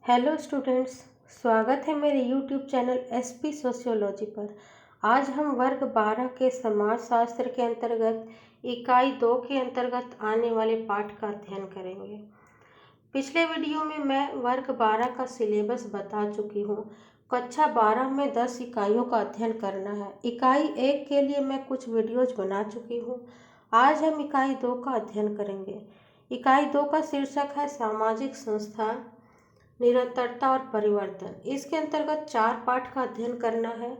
Hello students. स्वागत है मेरे यूट्यूब चैनल एसपी सोशियोलॉजी पर। आज हम वर्ग 12 के समाज शास्त्र के अंतर्गत इकाई 2 के अंतर्गत आने वाले पाठ का अध्ययन करेंगे। पिछले वीडियो में मैं वर्ग 12 का सिलेबस बता चुकी हूँ। कक्षा 12 में 10 इकाइयों का अध्ययन करना है। इकाई 1 के लिए मैं कुछ वीडियोज बना चुकी हूँ। आज हम इकाई 2 का अध्ययन करेंगे। इकाई 2 का शीर्षक है सामाजिक संस्था, निरंतरता और परिवर्तन। इसके अंतर्गत 4 पाठ का अध्ययन करना है।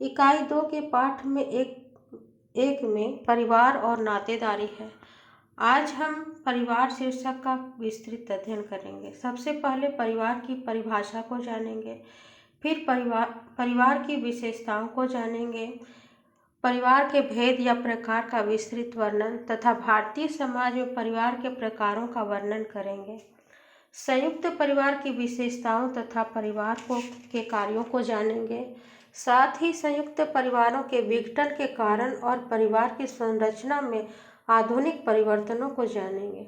इकाई 2 के पाठ में एक में परिवार और नातेदारी है। आज हम परिवार शीर्षक का विस्तृत अध्ययन करेंगे। सबसे पहले परिवार की परिभाषा को जानेंगे, फिर परिवार की विशेषताओं को जानेंगे, परिवार के भेद या प्रकार का विस्तृत वर्णन तथा भारतीय समाज में परिवार के प्रकारों का वर्णन करेंगे। संयुक्त परिवार की विशेषताओं तथा परिवार के कार्यों को जानेंगे। साथ ही संयुक्त परिवारों के विघटन के कारण और परिवार की संरचना में आधुनिक परिवर्तनों को जानेंगे।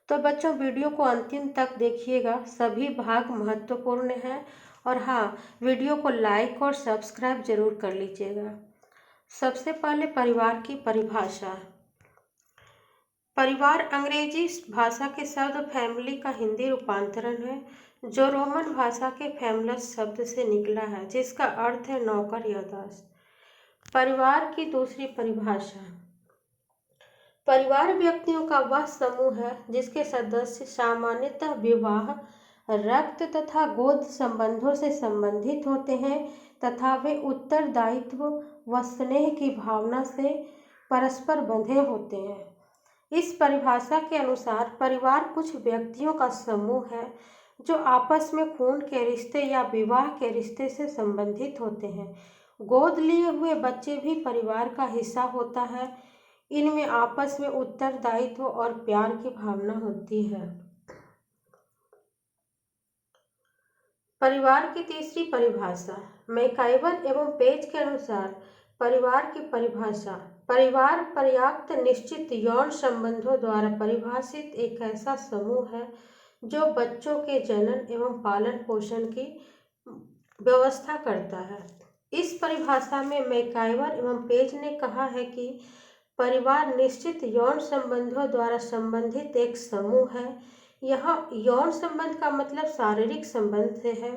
तो बच्चों, वीडियो को अंतिम तक देखिएगा, सभी भाग महत्वपूर्ण हैं। और हाँ, वीडियो को लाइक और सब्सक्राइब जरूर कर लीजिएगा। सबसे पहले परिवार की परिभाषा। परिवार अंग्रेजी भाषा के शब्द फैमिली का हिंदी रूपांतरण है, जो रोमन भाषा के फैमलस शब्द से निकला है, जिसका अर्थ है नौकर या दास। परिवार की दूसरी परिभाषा। परिवार व्यक्तियों का वह समूह है जिसके सदस्य सामान्यतः विवाह, रक्त तथा गोद संबंधों से संबंधित होते हैं तथा वे उत्तरदायित्व व स्नेह की भावना से परस्पर बंधे होते हैं। इस परिभाषा के अनुसार परिवार कुछ व्यक्तियों का समूह है जो आपस में खून के रिश्ते या विवाह के रिश्ते से संबंधित होते हैं। गोद लिए हुए बच्चे भी परिवार का हिस्सा होता है। इनमें आपस में उत्तरदायित्व और प्यार की भावना होती है। परिवार की तीसरी परिभाषा। मैकाइवर एवं पेज के अनुसार परिवार की परिभाषा। परिवार पर्याप्त निश्चित यौन संबंधों द्वारा परिभाषित एक ऐसा समूह है जो बच्चों के जनन एवं पालन पोषण की व्यवस्था करता है। इस परिभाषा में मैकाइवर एवं पेज ने कहा है कि परिवार निश्चित यौन संबंधों द्वारा संबंधित एक समूह है। यहाँ यौन संबंध का मतलब शारीरिक संबंध से है।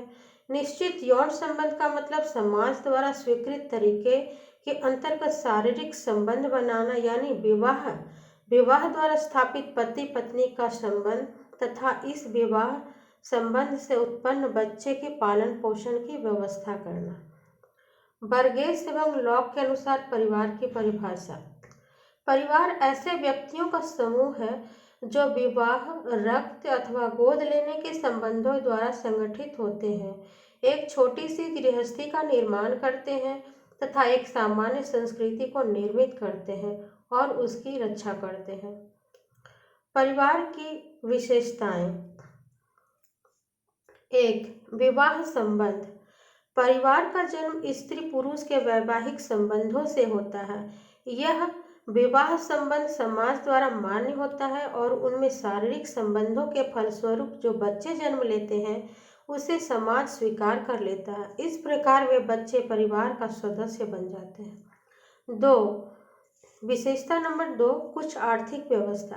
निश्चित यौन संबंध का मतलब समाज द्वारा स्वीकृत तरीके के अंतर्गत शारीरिक संबंध बनाना, यानी विवाह द्वारा स्थापित पति पत्नी का संबंध तथा इस विवाह संबंध से उत्पन्न बच्चे के पालन पोषण की व्यवस्था करना। बर्गेस एवं लॉक के अनुसार परिवार की परिभाषा। परिवार ऐसे व्यक्तियों का समूह है जो विवाह, रक्त अथवा गोद लेने के संबंधों द्वारा संगठित होते हैं, एक छोटी सी गृहस्थी का निर्माण करते हैं तथा एक सामान्य संस्कृति को निर्मित करते हैं और उसकी रक्षा करते हैं। परिवार की विशेषताएं। 1. विवाह संबंध। परिवार का जन्म स्त्री पुरुष के वैवाहिक संबंधों से होता है। यह विवाह संबंध समाज द्वारा मान्य होता है और उनमें शारीरिक संबंधों के फलस्वरूप जो बच्चे जन्म लेते हैं उसे समाज स्वीकार कर लेता है। इस प्रकार वे बच्चे परिवार का सदस्य बन जाते हैं। 2. विशेषता नंबर 2, कुछ आर्थिक व्यवस्था।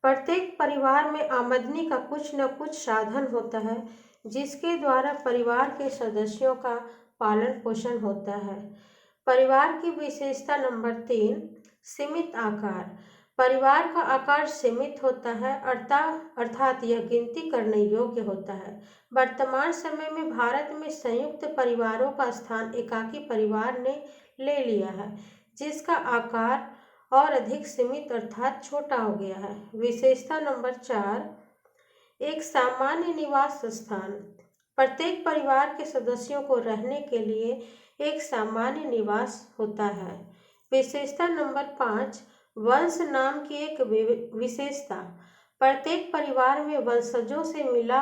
प्रत्येक परिवार में आमदनी का कुछ न कुछ साधन होता है जिसके द्वारा परिवार के सदस्यों का पालन पोषण होता है। परिवार की विशेषता नंबर 3, सीमित आकार। परिवार का आकार सीमित होता है, अर्थात यह गिनती करने योग्य होता है। वर्तमान समय में भारत में संयुक्त परिवारों का स्थान एकाकी परिवार ने ले लिया है, जिसका आकार और अधिक सीमित अर्थात छोटा हो गया है। विशेषता नंबर 4, एक सामान्य निवास स्थान। प्रत्येक परिवार के सदस्यों को रहने के लिए एक सामान्य निवास होता है। विशेषता नंबर 5, वंश नाम की एक विशेषता। प्रत्येक परिवार में वंशजों से मिला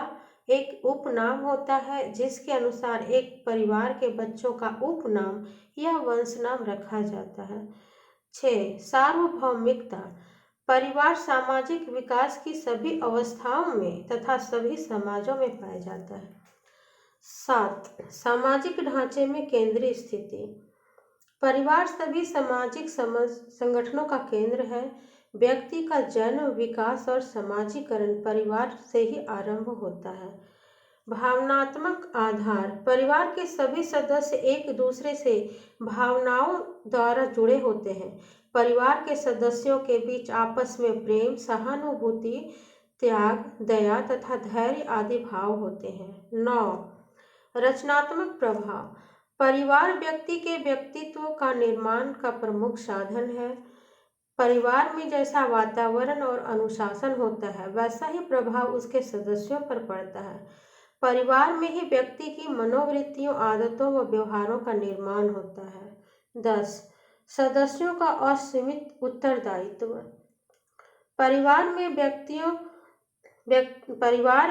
एक उपनाम होता है जिसके अनुसार एक परिवार के बच्चों का उपनाम या वंश नाम रखा जाता है। 6. सार्वभौमिकता। परिवार सामाजिक विकास की सभी अवस्थाओं में तथा सभी समाजों में पाया जाता है। 7. सामाजिक ढांचे में केंद्रीय स्थिति। परिवार सभी सामाजिक संगठनों का केंद्र है। व्यक्ति का जन्म, विकास और समाजीकरण परिवार से ही आरंभ होता है। भावनात्मक आधार। परिवार के सभी सदस्य एक दूसरे से भावनाओं द्वारा जुड़े होते हैं। परिवार के सदस्यों के बीच आपस में प्रेम, सहानुभूति, त्याग, दया तथा धैर्य आदि भाव होते हैं। 9. रचनात्मक प्रभाव। परिवार व्यक्ति के व्यक्तित्व का निर्माण का प्रमुख साधन है। परिवार में जैसा वातावरण और अनुशासन होता है, वैसा ही प्रभाव उसके सदस्यों पर पड़ता है। परिवार में ही व्यक्ति की मनोवृत्तियों, आदतों व व्यवहारों का निर्माण होता है। 10. सदस्यों का असीमित उत्तरदायित्व। परिवार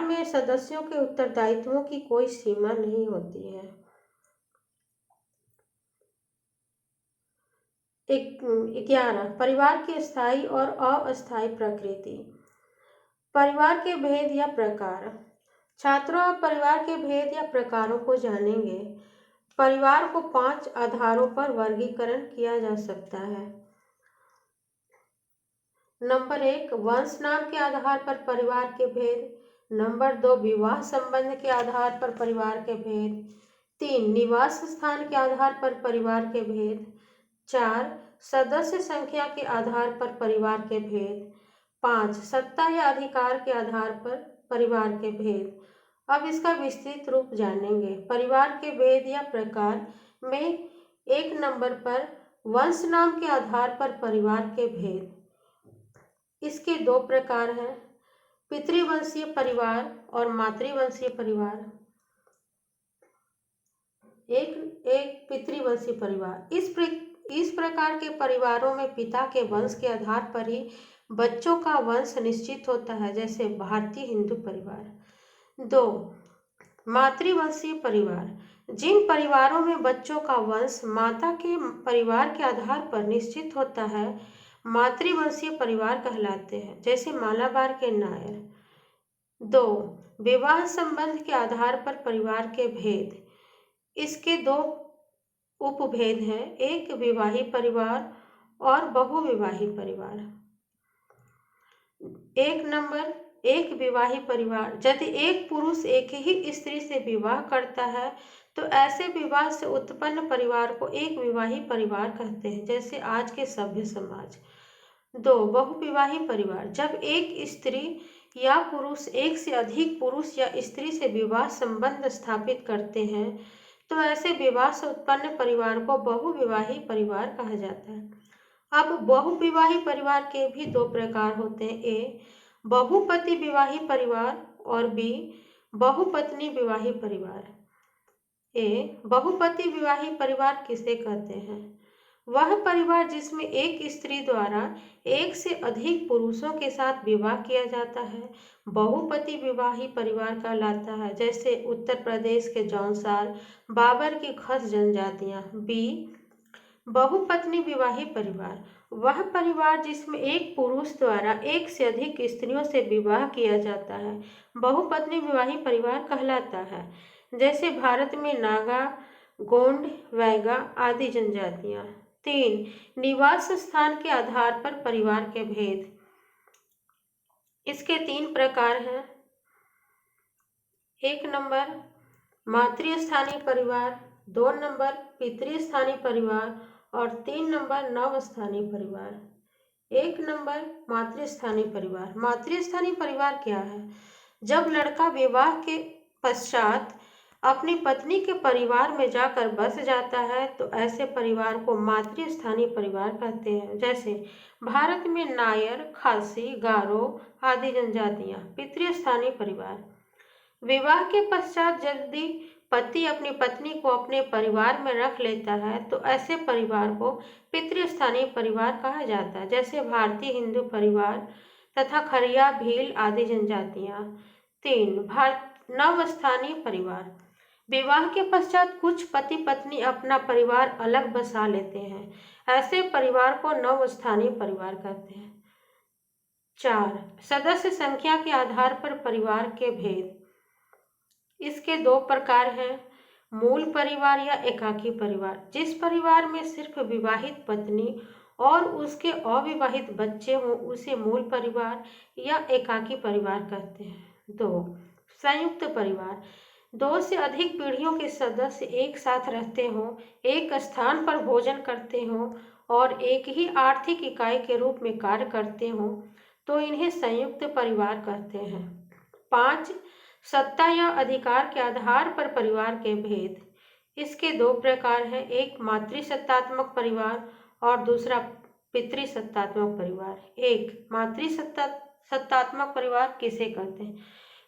में सदस्यों के उत्तरदायित्वों की कोई सीमा नहीं होती है। 11. परिवार की स्थायी और अस्थायी प्रकृति। परिवार के भेद या प्रकार। छात्रों, अब परिवार के भेद या प्रकारों को जानेंगे। परिवार को 5 आधारों पर वर्गीकरण किया जा सकता है। नंबर 1, वंश नाम के आधार पर परिवार के भेद। नंबर 2, विवाह संबंध के आधार पर परिवार के भेद। 3, निवास स्थान के आधार पर परिवार के भेद। 4, सदस्य संख्या के आधार पर परिवार के भेद। 5, सत्ता या अधिकार के आधार पर परिवार के भेद। अब इसका विस्तृत रूप जानेंगे। परिवार के भेद या प्रकार में 1 नंबर पर वंश नाम के आधार पर परिवार के भेद। इसके 2 प्रकार हैं, पितृवंशीय परिवार और मातृवंशीय परिवार। एक पितृवंशीय परिवार। इस प्रकार के परिवारों में पिता के वंश के आधार पर ही बच्चों का वंश निश्चित होता है, जैसे भारतीय हिंदू परिवार। 2, मातृवंशीय परिवार। जिन परिवारों में बच्चों का वंश माता के परिवार के आधार पर निश्चित होता है, मातृवंशीय परिवार कहलाते हैं, जैसे मालाबार के नायर। 2, विवाह संबंध के आधार पर परिवार के भेद। इसके 2 उपभेद हैं, एक विवाही परिवार और बहुविवाही परिवार। 1 नंबर, एक विवाही परिवार। यदि एक पुरुष एक ही स्त्री से विवाह करता है तो ऐसे विवाह से उत्पन्न परिवार को एक विवाही परिवार कहते हैं, जैसे आज के सभ्य समाज। 2, बहुविवाही परिवार। जब एक स्त्री या पुरुष एक से अधिक पुरुष या स्त्री से विवाह संबंध स्थापित करते हैं तो ऐसे विवाह से उत्पन्न परिवार को बहुविवाही परिवार कहा जाता है। अब बहुविवाही परिवार के भी 2 प्रकार होते हैं, ए बहुपति विवाही परिवार और बी बहुपत्नी विवाही परिवार। बहुपति विवाही परिवार किसे कहते हैं? वह परिवार जिसमें एक स्त्री द्वारा एक से अधिक पुरुषों के साथ विवाह किया जाता है बहुपति विवाही परिवार कहलाता है, जैसे उत्तर प्रदेश के जौनसार, बाबर की खस जनजातियां। बी बहुपत्नी विवाही परिवार। वह परिवार जिसमें एक पुरुष द्वारा एक से अधिक स्त्रियों से विवाह किया जाता है बहुपत्नी विवाही परिवार कहलाता है, जैसे भारत में नागा, गोंड, वैगा आदि जनजातियां। 3, निवास स्थान के आधार पर परिवार के भेद। इसके 3 प्रकार हैं। 1 नंबर मातृस्थानीय परिवार, 2 नंबर पितृस्थानीय परिवार और 3 नंबर नवस्थानीय परिवार। 1 नंबर मातृस्थानीय परिवार। मातृस्थानीय परिवार क्या है? जब लड़का विवाह के पश्चात अपनी पत्नी के परिवार में जाकर बस जाता है तो ऐसे परिवार को मातृस्थानीय परिवार कहते हैं, जैसे भारत में नायर, खासी, गारो आदि जनजातियां। पितृस्थानीय परिवार। विवाह के पश्चात यदि पति अपनी पत्नी को अपने परिवार में रख लेता है तो ऐसे परिवार को पितृस्थानीय परिवार कहा जाता है, जैसे भारतीय हिंदू परिवार तथा खरिया, भील आदि जनजातियां। 3, नवस्थानीय परिवार। विवाह के पश्चात कुछ पति पत्नी अपना परिवार अलग बसा लेते हैं, ऐसे परिवार को नवस्थानीय परिवार कहते हैं। 4. सदस्य संख्या के आधार पर परिवार के भेद। इसके दो प्रकार हैं, मूल परिवार या एकाकी परिवार। जिस परिवार में सिर्फ विवाहित पत्नी और उसके अविवाहित बच्चे हों उसे मूल परिवार या एकाकी परिवार कहते हैं। 2. संयुक्त परिवार। 2 से अधिक पीढ़ियों के सदस्य एक साथ रहते हों, एक स्थान पर भोजन करते हों और एक ही आर्थिक इकाई के रूप में कार्य करते हों तो इन्हें संयुक्त परिवार कहते हैं। 5. सत्ता या अधिकार के आधार पर परिवार के भेद। इसके दो प्रकार हैं, एक मातृसत्तात्मक परिवार और दूसरा पितृसत्तात्मक परिवार। 1. मातृसत्तात्मक परिवार किसे कहते हैं?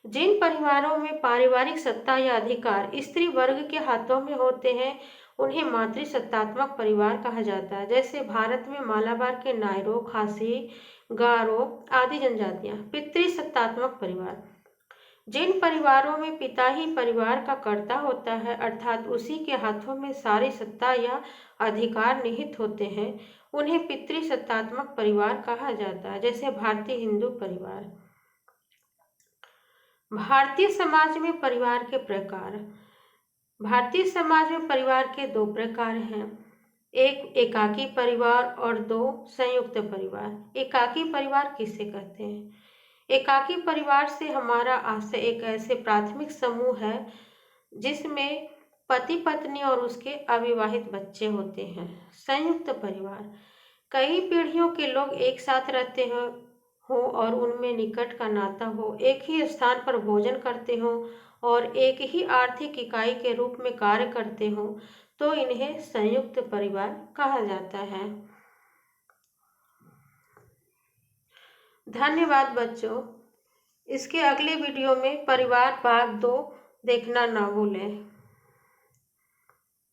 जिन परिवारों में पारिवारिक सत्ता या अधिकार स्त्री वर्ग के हाथों में होते हैं उन्हें मातृसत्तात्मक परिवार कहा जाता है। जैसे भारत में मालाबार के नायरो, खासी, गारो आदि जनजातियां। पितृसत्तात्मक परिवार। जिन परिवारों में पिता ही परिवार का कर्ता होता है अर्थात उसी के हाथों में सारी सत्ता या अधिकार निहित होते हैं उन्हें पितृसत्तात्मक परिवार कहा जाता है। जैसे भारतीय हिंदू परिवार। भारतीय समाज में परिवार के प्रकार। भारतीय समाज में परिवार के दो प्रकार हैं, एक एकाकी परिवार और 2 संयुक्त परिवार। एकाकी परिवार किसे कहते हैं? एकाकी परिवार से हमारा आशय एक ऐसे प्राथमिक समूह है जिसमें पति पत्नी और उसके अविवाहित बच्चे होते हैं। संयुक्त परिवार। कई पीढ़ियों के लोग एक साथ रहते हो और उनमें निकट का नाता हो, एक ही स्थान पर भोजन करते हो और एक ही आर्थिक इकाई के रूप में कार्य करते हो तो इन्हें संयुक्त परिवार कहा जाता है। धन्यवाद बच्चों। इसके अगले वीडियो में परिवार भाग 2 देखना ना भूलें।